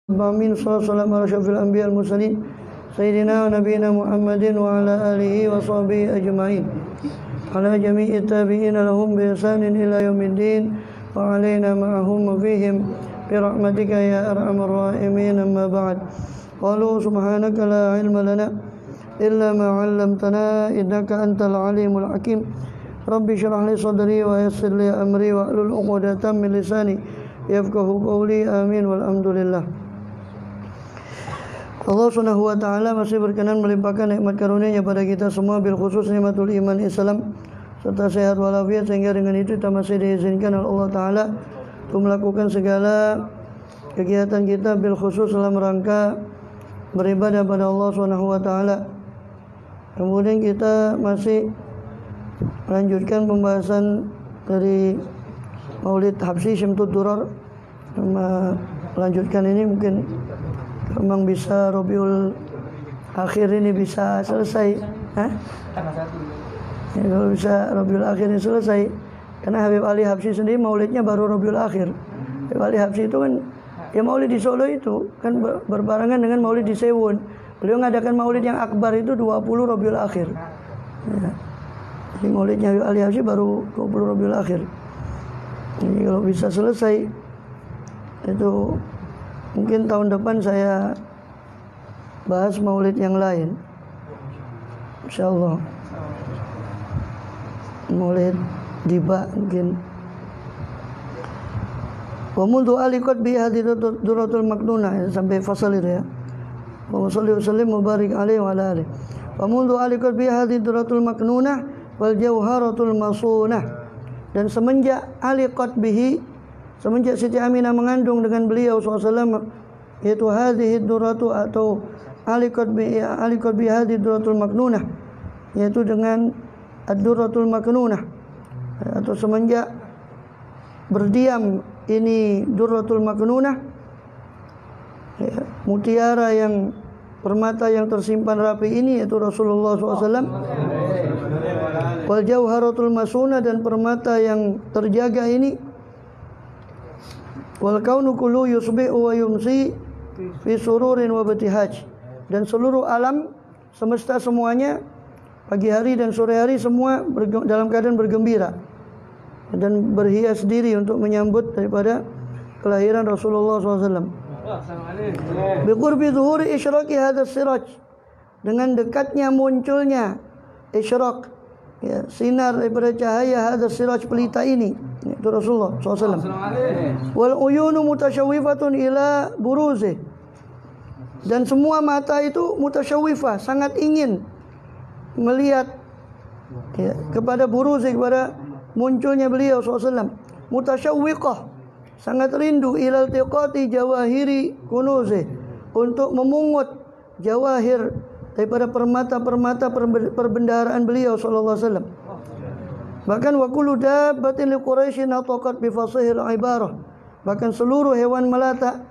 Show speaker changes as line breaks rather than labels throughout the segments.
Amin. Sallallahu alaihi wasallam anbiya'il mursalin sayyidina wa nabiyina Muhammadin wa ala alihi wa sahbihi ajma'in. Ala jami'i tabi'in lahum bi ihsanin ila yaumiddin wa alaina ma'ahum wa fihim bi rahmatika ya arhamar rahimin. Amma ba'd. Qalu subhanaka la ilma lana illa ma 'allamtana innaka antal alimul hakim. Rabbi shrah li sadri wa yassir li amri wa hlul 'uqdatam min lisani yafqahu qawli. Amin walhamdulillah. Allah Subhanahu wa taala masih berkenan melimpahkan nikmat karunia-Nya pada kita semua, bil khusus nikmatul iman Islam serta sehat walafiat, sehingga dengan itu kita masih diizinkan oleh Allah taala untuk melakukan segala kegiatan kita bil khusus dalam rangka beribadah pada Allah Subhanahu wa taala. Kemudian kita masih melanjutkan pembahasan dari Maulid Habsyi Syamtud Durar. Melanjutkan ini mungkin memang bisa Rabiul Akhir ini bisa selesai. Ya, kalau bisa Rabiul Akhir ini selesai, karena Habib Ali Habsyi sendiri maulidnya baru Rabiul Akhir. Habib Ali Habsyi itu kan ya maulid di Solo itu kan berbarengan dengan maulid di Sewun. Beliau mengadakan maulid yang akbar itu 20 Rabiul Akhir. Ya. Jadi maulidnya Habib Ali Habsyi baru 20 Rabiul Akhir. Jadi kalau bisa selesai itu mungkin tahun depan saya bahas maulid yang lain, insyaallah. Maulid Diba mungkin. Wa mundu aliqat bi hadhihi duratul maknunah, sampai fasal itu ya. Wa sallallahu wasallam mubarik alaihi wa ala alihi. Wa mundu aliqat bi hadhihi duratul maknunah wal jawharatul masunah. Dan semenjak aliqat bihi, semenjak Siti Aminah mengandung dengan beliau SAW, yaitu hadhihi duratu atau aliqat bi hadhihi duratul maknunah, yaitu dengan ad-duratul maknunah, atau semenjak berdiam ini duratul maknunah, ya, mutiara yang permata yang tersimpan rapi ini, yaitu Rasulullah SAW, wal jauharatul masuna, dan permata yang terjaga ini, wal kaunu kullu yusbi'u wa yumsi fi sururin wa batihaj, dan seluruh alam semesta semuanya pagi hari dan sore hari semua dalam keadaan bergembira dan berhias diri untuk menyambut daripada kelahiran Rasulullah SAW. Bi qurbi zuhuri isyraqi hadzal siraj, dengan dekatnya munculnya isyraq, ya, sinar daripada cahaya hadzal siraj, pelita ini, itu Rasulullah SAW. Wal uyunu mutasyawwifatun ila buruzih, dan semua mata itu mutasyawwifah, sangat ingin melihat, ya, kepada buruzih, kepada munculnya beliau SAW. Mutasyawwiqah, sangat rindu ilal tiqati jawahiri kunuzih, untuk memungut jawahir daripada permata-permata perbendaharaan beliau sallallahu alaihi wasallam. Bahkan wa kullu dabbatin li Quraisyin ataqat bi fasihil ibarah, bahkan seluruh hewan melata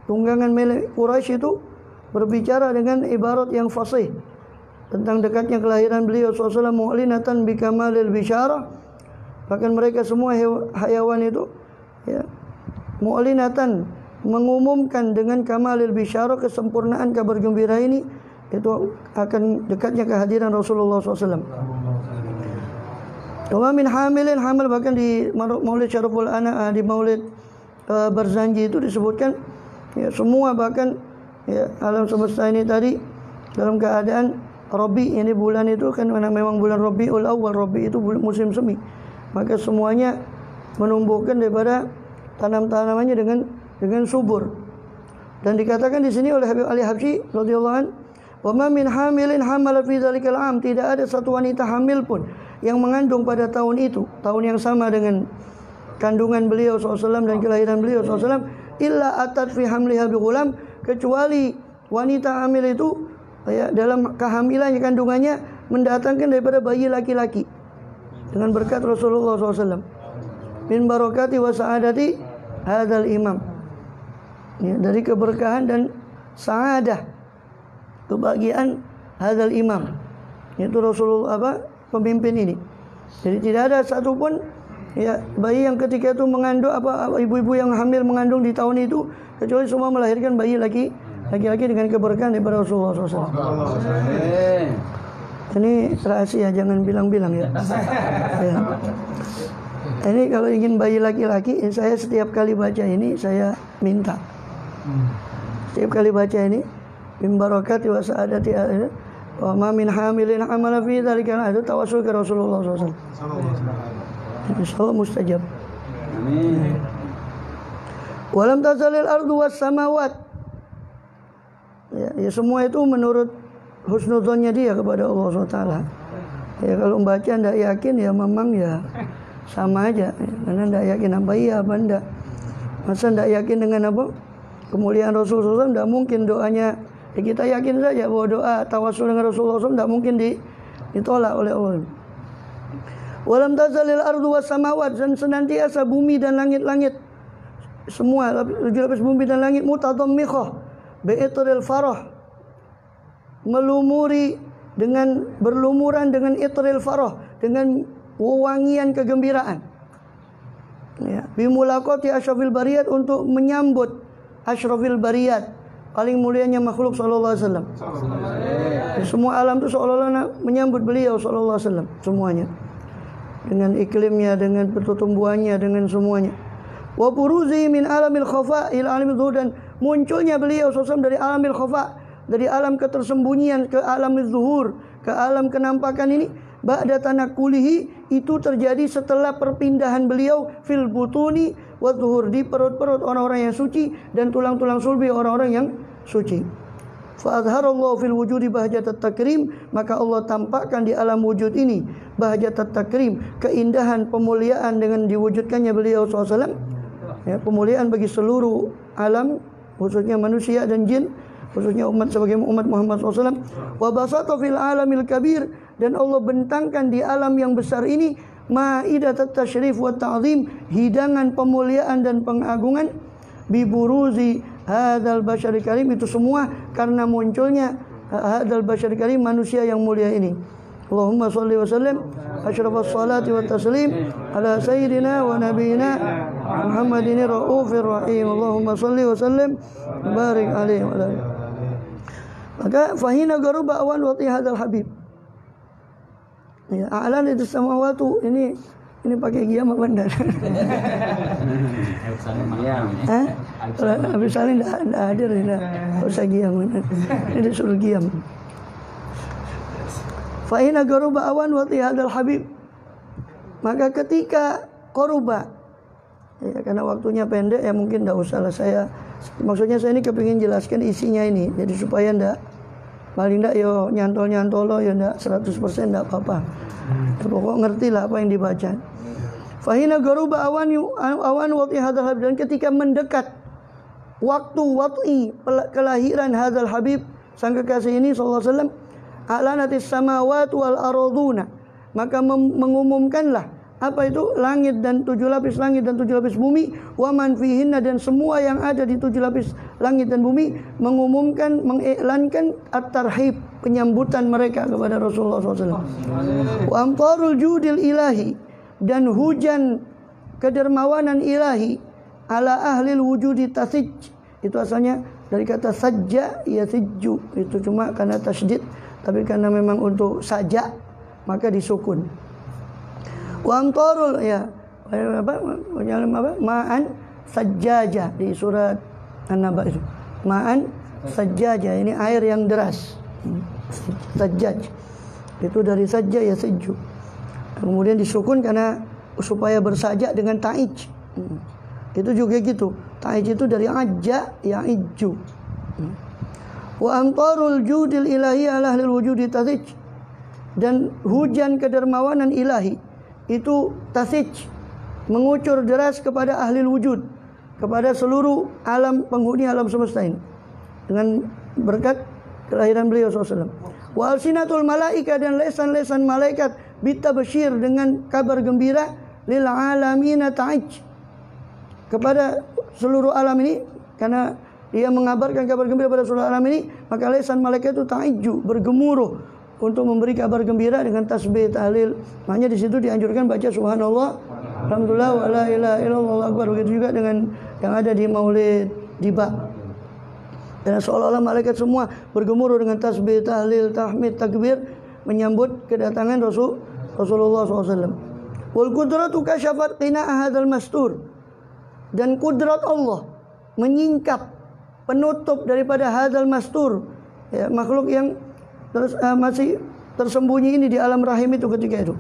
tunggangan milik Quraisy itu berbicara dengan ibarat yang fasih tentang dekatnya kelahiran beliau sallallahu alaihi wasallam, mu'linatan bi kamalil bisyarah. Bahkan mereka semua hayawan itu, ya, mu'linatan, mengumumkan dengan kamalil bisyarah, kesempurnaan kabar gembira ini, itu akan dekatnya kehadiran Rasulullah SAW. Wa min hamilin, hamil, bahkan di Maulid Syaraful Ana, di Maulid Barzanji itu disebutkan, ya, semua bahkan, ya, alam semesta ini tadi dalam keadaan Rabi, ini bulan itu kan memang bulan Rabiul Awal, Rabi itu musim semi, maka semuanya menumbuhkan daripada tanam-tanamannya dengan subur. Dan dikatakan di sini oleh Habib Ali Habsyi radhiyallahu anhu, wa ma min hamilin hamala fi dzalikal am, tidak ada satu wanita hamil pun yang mengandung pada tahun itu, tahun yang sama dengan kandungan beliau SAW dan kelahiran beliau SAW, illa atat fi hamliha bi ghulam, kecuali wanita hamil itu, ya, dalam kehamilannya, kandungannya mendatangkan daripada bayi laki-laki dengan berkat Rasulullah SAW. Min barakati wa sa'adati hadzal imam, ya, dari keberkahan dan sa'adah, kebahagiaan hadzal imam, yaitu Rasulullah, pemimpin ini. Jadi tidak ada satupun Ya, bayi yang ketika itu mengandung ibu-ibu yang hamil mengandung di tahun itu kecuali semua melahirkan bayi laki-laki dengan keberkahan daripada Rasulullah SAW. Ini rahasia, jangan bilang-bilang ya. Ya. Ini kalau ingin bayi laki-laki, saya setiap kali baca ini saya minta. Setiap kali baca ini, min barakati wa sa'adati wa ma min hamilin amala fi dzalika, itu tawasul ke Rasulullah SAW. Insyaallah mustajab. Amin. Walam tazalil ardu was samawat. Ya, semua itu menurut husnudzonnya dia kepada Allah SWT. Ya kalau membaca tidak yakin ya memang ya sama aja. Karena tidak yakin apa iya apa enggak. Masa tidak yakin dengan apa? Kemuliaan Rasulullah SAW, tidak mungkin doanya. Ya kita yakin saja bahwa doa tawasul dengan Rasulullah SAW tidak mungkin ditolak oleh Allah. Walam tazalil ardu was samawat, dan senantiasa bumi dan langit-langit semua lapis bumi dan langit mutadammikhah bi'itril farah, berlumuran dengan itril farah, dengan wewangian kegembiraan. Ya, bimulaqati asyrafil bariyat, untuk menyambut asyrafil bariyat, paling mulianya makhluk sallallahu alaihi wasallam. Semua alam itu seolah-olah menyambut beliau sallallahu alaihi wasallam semuanya. Dengan iklimnya, dengan pertumbuhannya, dengan semuanya. Wa buruzi min alamil khafa ila alamil zuhur, dan munculnya beliau SAW dari alamil khafa, dari alam ketersembunyian ke alamil zuhur, ke alam kenampakan ini. Ba'da tanakulihi, itu terjadi setelah perpindahan beliau fil butuni wa zuhur, di perut-perut orang-orang yang suci dan tulang-tulang sulbi orang-orang yang suci. Fa'adharallahu fil wujudi bahjatat takrim, maka Allah tampakkan di alam wujud ini bahjatat takrim, keindahan pemuliaan dengan diwujudkannya beliau SAW. Ya, pemuliaan bagi seluruh alam, khususnya manusia dan jin, khususnya umat sebagai umat Muhammad SAW. Wa basata fil alamil kabir, dan Allah bentangkan di alam yang besar ini ma'idat tasyrif wa ta'zim, hidangan pemuliaan dan pengagungan. Biburuzi hadzal basyaril karim, itu semua karena munculnya hadzal basyaril karim, manusia yang mulia ini. Allahumma shalli wa sallim asyrafas salati wa taslim ala sayyidina wa nabiyina Muhammadin raufir rahim. Allahumma shalli wa sallim barik alaihi wa alihi. Maka fahina garuba awan wati hadzal habib. Ya, a'lan itu samawatu, ini pakai giam apa enggak? Habis salin enggak hadir, enggak usah giam. Ini disuruh giam. Fa ina garuba awan wa tihadal habib. Maka ketika qaruba, ya karena waktunya pendek ya mungkin enggak usah lah maksudnya saya ini kepingin jelaskan isinya ini. Jadi supaya enggak paling enggak yo nyantol-nyantol yo enggak 100% enggak apa-apa. Pokok ngerti lah apa yang dibaca. Fahina garuba awan wati hadzal habib, dan ketika mendekat waktu wati kelahiran hadzal habib sang kekasih ini sallallahu alaihi wasallam, alanatis samawati wal arduna, maka mengumumkanlah apa itu langit dan 7 lapis langit dan 7 lapis bumi, wa man fihinna, dan semua yang ada di 7 lapis langit dan bumi, mengumumkan, mengiklankan at-tarhib, penyambutan mereka kepada Rasulullah SAW. Wa amtarul judil ilahi, dan hujan kedermawanan ilahi ala ahlil wujudi tasij, itu asalnya dari kata sajja yasijju, itu cuma karena tasydid, tapi karena memang untuk saja maka disukun. Wa amtarul ma'an sajjaja, di surat An-Naba itu ma'an sajjaja, ini air yang deras. Sajjaj itu dari sajja yasijju, kemudian disukun karena supaya bersajak dengan ta'ij. Itu juga gitu. Ta'ij itu dari ajja ya'ijju. Wa amtarul judil ilahi ala ahlil wujudi tasij, dan hujan kedermawanan ilahi itu tasij, mengucur deras kepada ahli wujud, kepada seluruh alam, penghuni alam semesta ini, dengan berkat kelahiran beliau SAW. Wa alsinatul malaika, dan lesan-lesan malaikat bitabsyir, dengan kabar gembira, lil alamina ta'ij, kepada seluruh alam ini, karena dia mengabarkan kabar gembira pada seluruh alam ini, maka lesan malaikat itu ta'iju, bergemuruh untuk memberi kabar gembira dengan tasbih tahlil. Makanya di situ dianjurkan baca subhanallah alhamdulillah wa la ilaha illallah Allahu akbar. Begitu juga dengan yang ada di Maulid di Bak. Dan seolah-olah malaikat semua bergemuruh dengan tasbih, tahlil, tahmid, takbir menyambut kedatangan Rasulullah SAW. Wal qudratu kasyafat qina'ah hadzal mastur. Dan kudrat Allah menyingkap penutup daripada hadzal mastur, ya, makhluk yang masih tersembunyi ini di alam rahim itu ketika itu.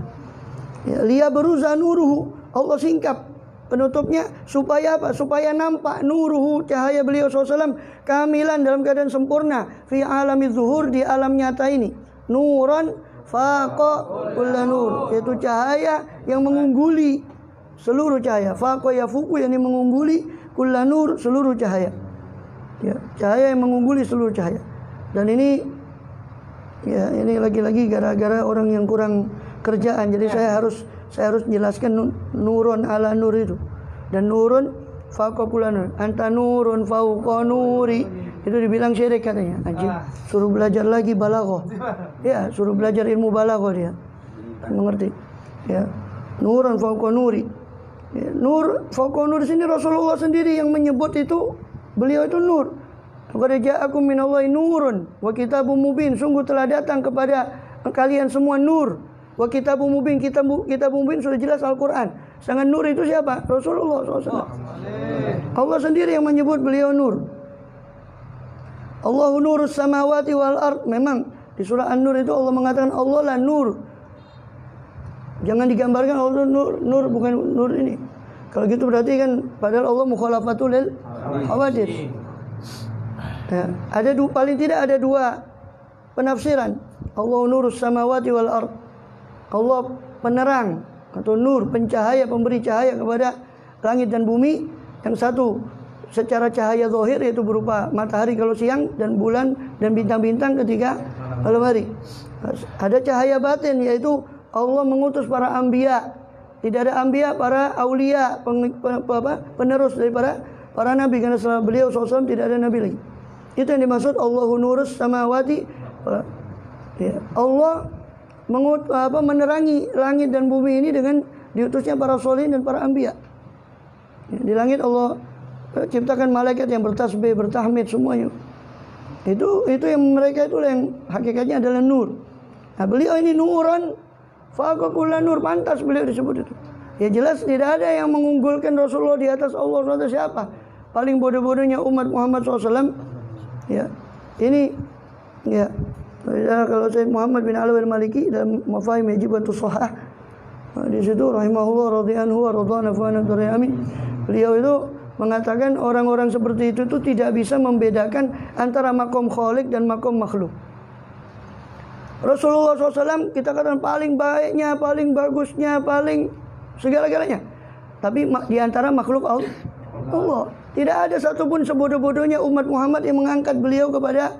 Ya, liya beruza nuruhu, Allah singkap penutupnya supaya apa? Supaya nampak nuruhu, cahaya beliau SAW kamilan dalam keadaan sempurna fi alami zuhur, di alam nyata ini. Nuran faqa kulla nur, yaitu cahaya yang mengungguli seluruh cahaya. Faqa yafuku, yang mengungguli kulla nur, seluruh cahaya. Ya, cahaya yang mengungguli seluruh cahaya. Dan ini ya, ini lagi-lagi gara-gara orang yang kurang kerjaan. Jadi saya harus jelaskan nurun ala nur itu. Dan nurun fauqa kulla nur. Anta nurun fauqa nuri. Itu dibilang syirik katanya. Anjing, suruh belajar lagi balaghah. Ya, suruh belajar ilmu balaghah dia. Mengerti? Ya. Nurun fauqa nuri. Ya, nur fauqa nur sini Rasulullah sendiri yang menyebut itu. Beliau itu nur. Qad ja'akum minallahi nurun wa kitabun mubin. Sungguh telah datang kepada kalian semua nur. Wa kitabun mubin, kitab mubin sudah jelas Al-Quran. Sedangkan nur itu siapa? Rasulullah SAW. Allah sendiri yang menyebut beliau nur. Allahu nurus samawati wal ard. Memang di surah An-Nur itu Allah mengatakan Allah lah nur. Jangan digambarkan Allah nur bukan nur ini. Kalau gitu berarti kan padahal Allah mukhalafatul lil hawadits. Ya, paling tidak ada dua penafsiran. Allahu nurus samawati wal ard. Allah penerang atau nur, pencahaya, pemberi cahaya kepada langit dan bumi. Yang satu secara cahaya zahir, yaitu berupa matahari kalau siang dan bulan dan bintang-bintang ketika malam hari. Ada cahaya batin, yaitu Allah mengutus para anbiya. Tidak ada anbiya, para aulia, penerus daripada para nabi, karena setelah beliau SAW tidak ada nabi lagi. Itu yang dimaksud Allahu nurus samawati. Ya, Allah menerangi langit dan bumi ini dengan diutusnya para solihin dan para anbiya. Ya, di langit Allah ciptakan malaikat yang bertasbih, bertahmid semuanya. Itu yang mereka itu yang hakikatnya adalah nur. Nah, beliau ini nuran faqa kulla nur, pantas beliau disebut itu. Ya jelas tidak ada yang mengunggulkan Rasulullah di atas Allah SWT. Siapa? Paling bodoh-bodohnya umat Muhammad SAW. Ya. Ini ya, kalau Sayyid Muhammad bin Alawi al-Maliki dalam Mafahim Yajibatus Shahah, di situ rahimahullah radhiyallahu wa radhana fa amin. Beliau itu mengatakan orang-orang seperti itu tidak bisa membedakan antara makom khalik dan makom makhluk. Rasulullah SAW kita katakan paling baiknya, paling bagusnya, paling segala-galanya. Tapi di antara makhluk Allah, tidak ada satupun sebodoh-bodohnya umat Muhammad yang mengangkat beliau kepada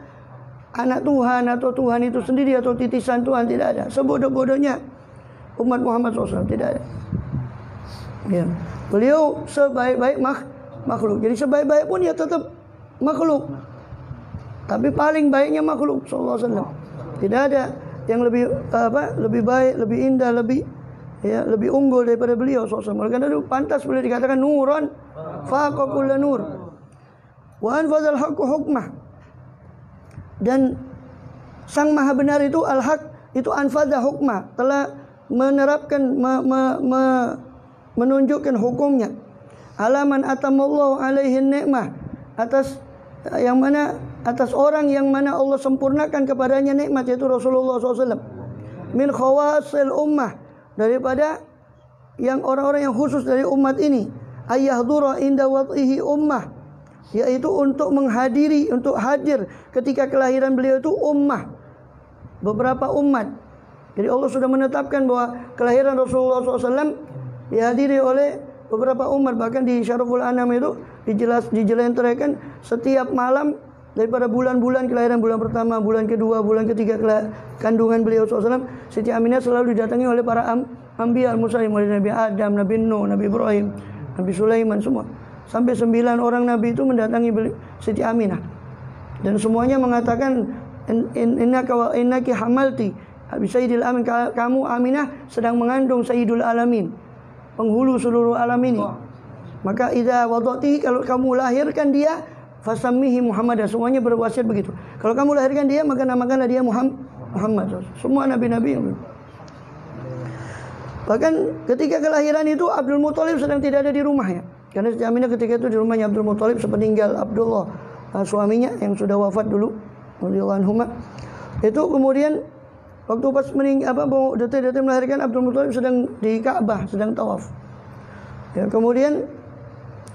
anak Tuhan atau Tuhan itu sendiri atau titisan Tuhan. Tidak ada. Sebodoh-bodohnya umat Muhammad SAW tidak ada. Ya. Beliau sebaik-baik makhluk. Jadi sebaik-baik pun ya tetap makhluk. Tapi paling baiknya makhluk sallallahu alaihi wasallam. Tidak ada yang lebih baik, lebih indah, lebih unggul daripada beliau sallallahu alaihi wasallam. Karena itu pantas beliau dikatakan nuran faqa kulla nur. Wa anfadzal haqqu hukmah. Dan sang maha benar itu al-haq, itu anfadza hukmah, telah menerapkan menunjukkan hukumnya. Alaman atamallahu alaihi nikmah, atas yang mana atas orang yang mana Allah sempurnakan kepadanya nikmat, yaitu Rasulullah SAW. Min khawasil ummah, daripada yang orang-orang yang khusus dari umat ini. Ayahdura inda wad'ihi ummah, yaitu untuk menghadiri, untuk hadir ketika kelahiran beliau itu ummah, beberapa umat. Jadi Allah sudah menetapkan bahwa kelahiran Rasulullah SAW dihadiri oleh beberapa umat. Bahkan di Syaraful Anam itu dijelentrehkan setiap malam daripada bulan-bulan kelahiran, bulan pertama, bulan kedua, bulan ketiga kandungan beliau SAW, Siti Aminah selalu didatangi oleh para anbiya al-mursalin, mulai Nabi Adam, Nabi Nuh, Nabi Ibrahim, Nabi Sulaiman, semua. Sampai 9 orang nabi itu mendatangi Siti Aminah. Dan semuanya mengatakan innaka wa innaki hamalti bi sayyidil amin, kamu Aminah sedang mengandung sayyidul alamin. penghulu seluruh alam ini. Maka idza wada'ti, kalau kamu lahirkan dia, fasammihi Muhammad. Semuanya berwasiat begitu. Kalau kamu lahirkan dia, maka namakanlah dia Muhammad. Semua nabi-nabi yang begitu. Bahkan ketika kelahiran itu Abdul Muthalib sedang tidak ada di rumahnya. Karena Siti Aminah ketika itu di rumahnya Abdul Muthalib sepeninggal Abdullah, suaminya yang sudah wafat dulu, radhiyallahu anhu. Itu kemudian waktu pas detik-detik melahirkan, Abdul Muthalib sedang di Ka'bah, sedang tawaf. Ya, kemudian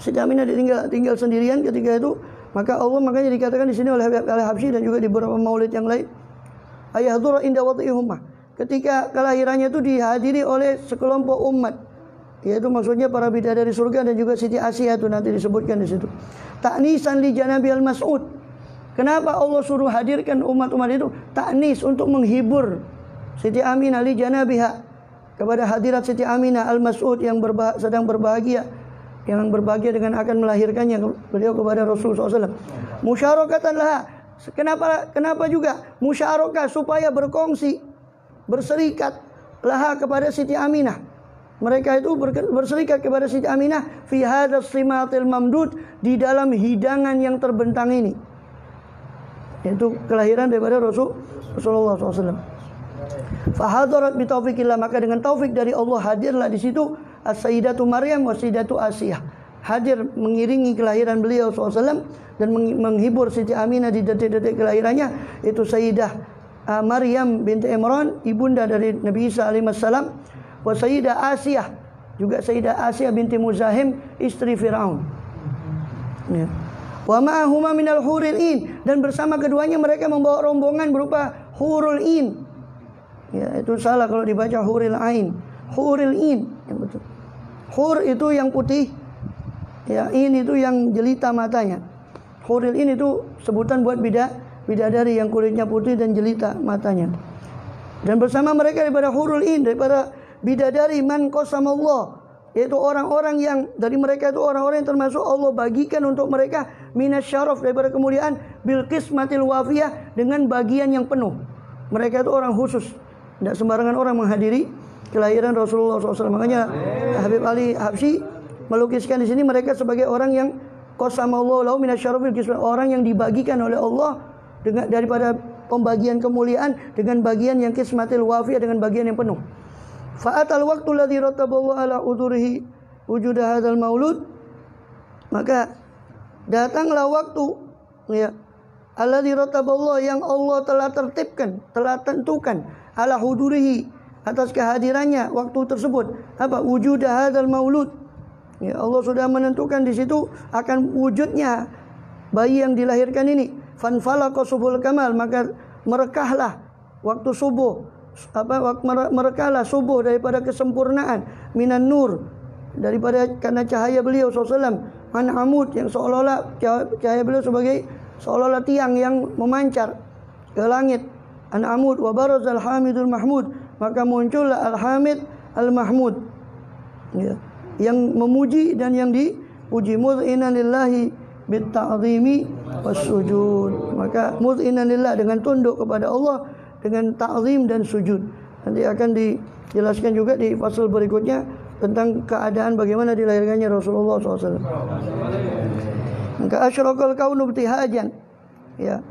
Siti Aminah tinggal sendirian ketika itu. Makanya dikatakan di sini oleh Habsyi dan juga di beberapa maulid yang lain, ayahdura inda wad'ihumma, ketika kelahirannya itu dihadiri oleh sekelompok umat, yaitu maksudnya para bidadari surga dan juga Siti Asiyah, itu nanti disebutkan di situ. Ta'nisan li janabi al-mas'ud. Kenapa Allah suruh hadirkan umat-umat itu? Ta'nis, untuk menghibur Siti Aminah li janabiha, kepada hadirat Siti Aminah al-Mas'ud yang sedang berbahagia, yang berbahagia dengan akan melahirkannya beliau kepada Rasulullah SAW. Musyarakatan laha. Kenapa juga musyarakah? Supaya berkongsi, berserikat laha kepada Siti Aminah. Mereka itu berserikat kepada Siti Aminah fi hadas simatil mamdud, di dalam hidangan yang terbentang ini, yaitu kelahiran daripada Rasulullah SAW. Fahadarat bi taufikillah, maka dengan taufik dari Allah hadirlah di situ As-Sayyidatu Maryam wa Sayyidatu Asiyah, hadir mengiringi kelahiran beliau SAW dan menghibur Siti Aminah di detik-detik kelahirannya, itu Sayyidah Maryam binti Imran, ibunda dari Nabi Isa alaihissalam, wa Sayyidah Asiyah, juga Sayyidah Asiyah binti Muzahim, istri Firaun. Ya. Wa ma'ahuma minal huril in, dan bersama keduanya mereka membawa rombongan berupa hurul in. Ya, itu salah kalau dibaca huril ain. Huril in yang betul. Hur itu yang putih, ya, in itu yang jelita matanya. Huril in itu sebutan buat bidadari yang kulitnya putih dan jelita matanya. Dan bersama mereka daripada hurul in, daripada bidadari man qasamallah, yaitu orang-orang yang dari mereka itu orang-orang yang termasuk Allah bagikan untuk mereka minasyaraf, daripada kemuliaan, bil qismatil wafiyah, dengan bagian yang penuh. Mereka itu orang khusus. Tidak sembarangan orang menghadiri kelahiran Rasulullah SAW. Makanya Habib Ali Habsyi melukiskan di sini mereka sebagai orang yang qasamallahu lahu minasyarafil qismah, orang yang dibagikan oleh Allah dengan daripada pembagian kemuliaan dengan bagian yang qismatil wafiyah, dengan bagian yang penuh. Fa'atal waqtu alladhi rattaballahu ala udurihi wujud hadzal maulud, maka datanglah waktu, ya, alladhi rattaballahu, yang Allah telah tertibkan, telah tentukan, ala hudurihi, atas kehadirannya waktu tersebut, apa, wujud hadzal maulud. Ya, Allah sudah menentukan di situ akan wujudnya bayi yang dilahirkan ini. Fanfalaqa subul kamal, maka merekahlah waktu subuh, merekahlah subuh daripada kesempurnaan, minan nur, daripada karena cahaya beliau SAW, an amud, yang seolah-olah cahaya beliau seolah-olah tiang yang memancar ke langit, an amud, wa barazal hamidul mahmud, maka muncullah al-hamid al-mahmud, ya, yang memuji dan yang dipuji. Mud'inan lillahi bitta'zimi wassujud, maka mud'inan lillah, dengan tunduk kepada Allah, dengan ta'zim dan sujud. Nanti akan dijelaskan juga di fasal berikutnya tentang keadaan bagaimana dilahirkannya Rasulullah SAW. Maka asyraqal kaunu ibtihajan, ya,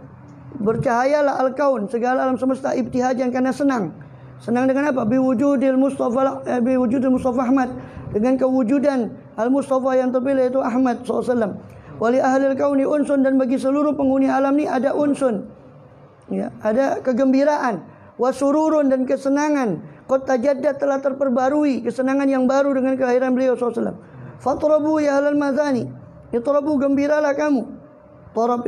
bercahayalah al-kaun, segala alam semesta, ibtihajan, karena senang. Senang dengan apa? Biwujudil Mustafa Ahmad, dengan kewujudan al-Mustafa yang terpilih, itu Ahmad SAW. Wali ahlil kauni unsun, dan bagi seluruh penghuni alam ini ada unsun, ya, ada kegembiraan, wasururun, dan kesenangan. Qad tajaddad, telah terperbarui kesenangan yang baru dengan kelahiran beliau SAW. Fatrabu ya ahlal mazani, itrabu, gembiralah kamu. Tarab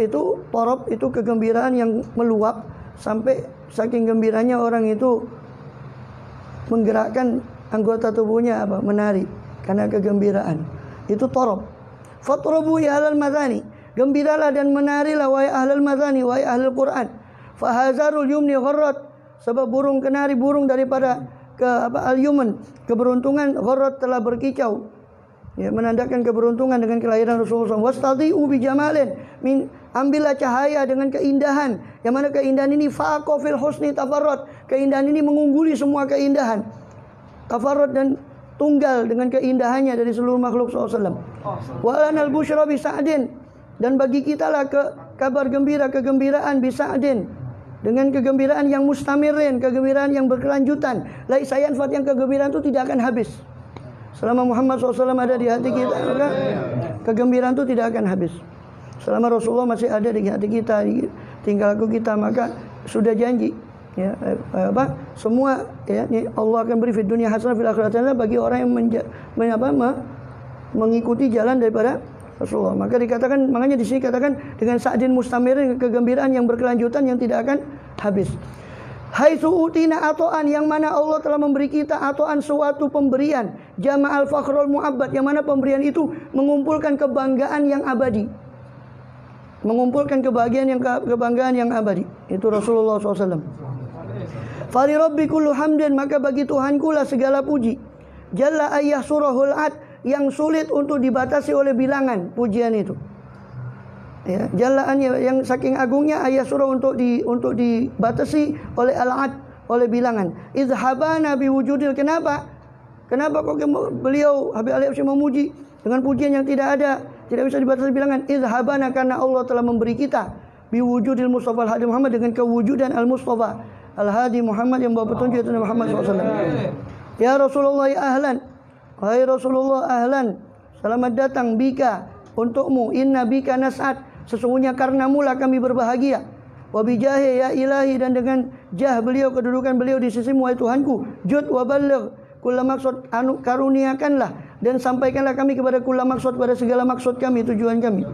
itu kegembiraan yang meluap sampai saking gembiranya orang itu menggerakkan anggota tubuhnya, apa, menari karena kegembiraan. Itu tarab. Fatrabu ya ahlal mazani, gembiralah dan menarilah wahai ahlal mazani, wahai ahlul Quran. Fahazarul yumni gharrat, sebab burung kenari, burung daripada al-yuman, keberuntungan, gharrat, telah berkicau, ya, menandakan keberuntungan dengan kelahiran Rasulullah. Wastadhi'u bi jamalin, ambillah cahaya dengan keindahan, yang mana keindahan ini faqa fil husni tafarrad, keindahan ini mengungguli semua keindahan. Tafarrad, dan tunggal dengan keindahannya dari seluruh makhluk SAW. Wa lanal busyra bi Sa'din, dan bagi kita lah kabar gembira, kegembiraan bi Sa'din, dengan kegembiraan yang mustamirin, kegembiraan yang berkelanjutan. Laisa yanfat, yang kegembiraan itu tidak akan habis. Selama Muhammad SAW ada di hati kita, maka kegembiraan itu tidak akan habis. Selama Rasulullah masih ada di hati kita, di tingkah laku kita, maka sudah janji, ya, semua, ya, Allah akan beri fid dunya hasanah fil akhirati hasanah bagi orang yang mengikuti jalan daripada Rasulullah. Maka dikatakan, makanya di sini katakan dengan Sa'din mustamirin, kegembiraan yang berkelanjutan yang tidak akan habis. Haitsu utina atoan, yang mana Allah telah memberi kita atoan, suatu pemberian, jama'al fakhrul mu'abbad, yang mana pemberian itu mengumpulkan kebanggaan yang abadi, mengumpulkan kebanggaan yang abadi. Itu Rasulullah SAW. Fali rabbi kullu hamdin, maka bagi Tuhanku lah segala puji. Jalla ayyah surahul ad, yang sulit untuk dibatasi oleh bilangan pujian itu. Ya, jalannya yang saking agungnya ayat surah untuk dibatasi oleh al-ad, oleh bilangan. Izhabana biwujudil, kenapa kok beliau Habib Ali Habsyi memuji dengan pujian yang tidak bisa dibatasi bilangan? Izhabana, karena Allah telah memberi kita biwujudil Mustafa al-Hadi Muhammad, dengan kewujudan al-Mustafa al-Hadi Muhammad yang bawa petunjuk itu Muhammad SAW. Ya Rasulullah, ya ahlan, wahai Rasulullah, ahlan, selamat datang, bika, untukmu, inna bika nas'ad, sesungguhnya karenamu lah kami berbahagia. Wa bijahi ya ilahi, dan dengan jah beliau, kedudukan beliau di sisimu wahai Tuhanku. Jud wa balligh kulla maksud, karuniakanlah dan sampaikanlah kami kepada kulla maksud, pada segala maksud kami, tujuan kami.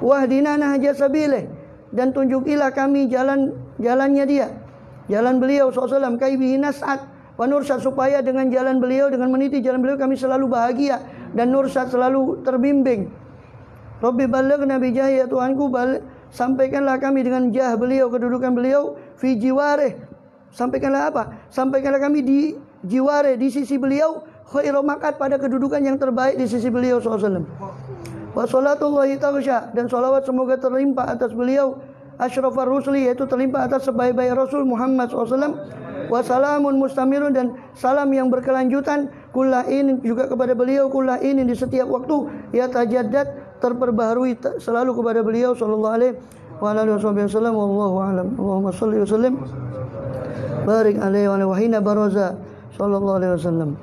Wahdina nahja sabilih, dan tunjukilah kami jalannya dia, jalan beliau SAW. Kaibihi nas'ad wa nursad, supaya dengan jalan beliau, dengan meniti jalan beliau kami selalu bahagia dan nursad, selalu terbimbing. Rabbi balighna bi jahi, ya Tuhanku, sampaikanlah kami dengan jah beliau, kedudukan beliau, fi jiwarih, sampaikanlah apa? Sampaikanlah kami di jiwarih, di sisi beliau, khairu maqad, pada kedudukan yang terbaik di sisi beliau SAW. Wa salatullahi taghsha, dan salawat semoga terlimpah atas beliau, asyrafar rusuli, yaitu terlimpah atas sebaik-baik Rasul Muhammad SAW. Wa salamun mustamirun, dan salam yang berkelanjutan, kullain, juga kepada beliau, kullain, di setiap waktu, ya tajaddad, terperbaharui selalu kepada beliau sallallahu alaihi wasallam. Wallahu a'lam. Allahumma shalli wa sallim barik alaihi wa ala wahina baraza sallallahu alaihi wasallam.